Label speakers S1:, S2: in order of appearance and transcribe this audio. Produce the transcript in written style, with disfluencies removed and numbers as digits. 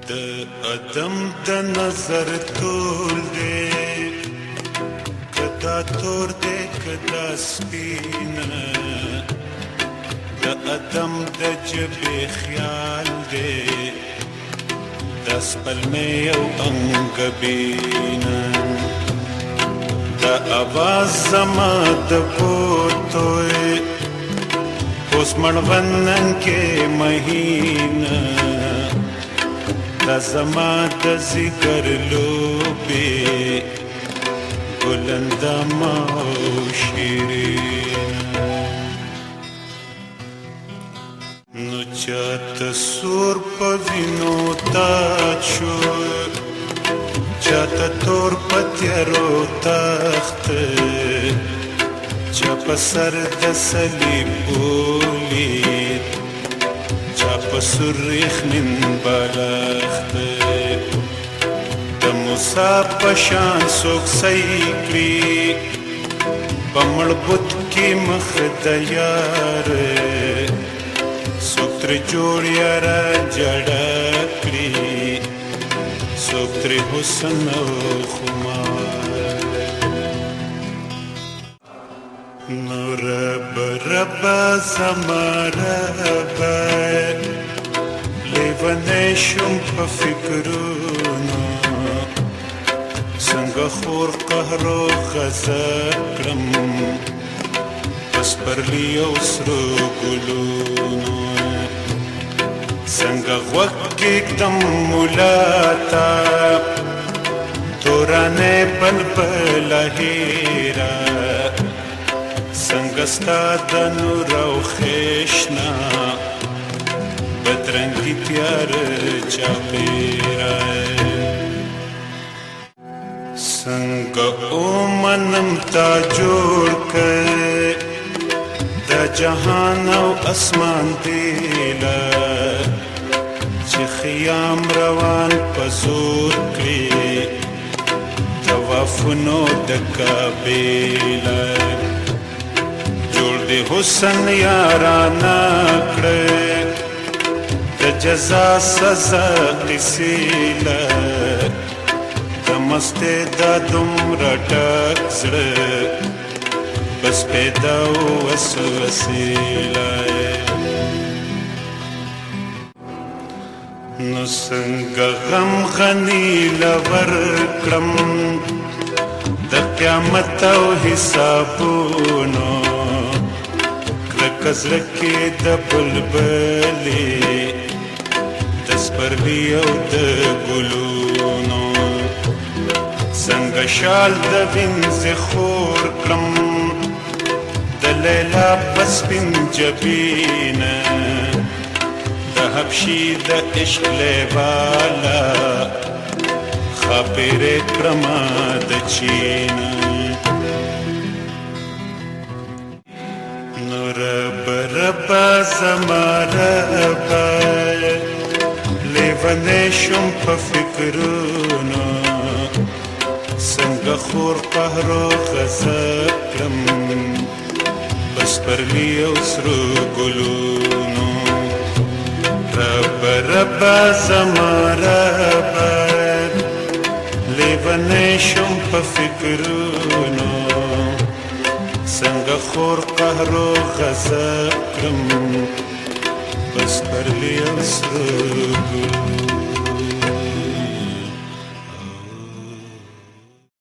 S1: د ادم د نظر تول دی کدا تور دی کدا سپینه د ادم د جبې خیال دی د سپلمې او انګبینه د اواز زما د پورتوی اوس مړوندن کې مهینه دا زما د ذکر لوبې ګلندامه او شیرینه نو چاته سور په وینو تاج شو چاته تور په تیارو تخته چا په سر د صلیب ولید چا په سریخ من بالخته د موسی په شان څوک صحیح کړي په مړبوت کې مخ د یاره څوک ترې جوړ یاره جړه کړي څوک ترې حسن او خمار نو رب رب زما رب لیونی شم په فکرونو څنګه خور قهر و غضب کړم په سپرلي او سرو ګلونو څنګه غوږ کېږدم ملا ته تورانې بلبله هیره څنګه ستا د نور او خیشنا بدرنګي تیاره چاپېره څنګه ومنم تا جوړ کړ د جهان او اسمان دیله چې خیام روان په زور کړي طوافونو د کعبې د حسن یارانه کړه د جزا سزا قصې له د مستې دا دومره ډک زړه بس پیدا وسوسې له نو څنګه غم غني له ورکړم د قیامت او حسابونو کزړه کې د بلبلې د سپرلي او د ګلونو څنګه شال د وینځې خور کړم د لیلا په سپین جبینه د حبشي د عشق لیواله ښاپېرې کړمه د چینه رب زما رب لیونی شم په فکرونو څنګه خور قهر و غضب کړم په سپرلي او سرو ګلونو رب رب زما رب لیونی شم په فکرونو څنګه خور قهر و غضب کړم په سپرلي او سرو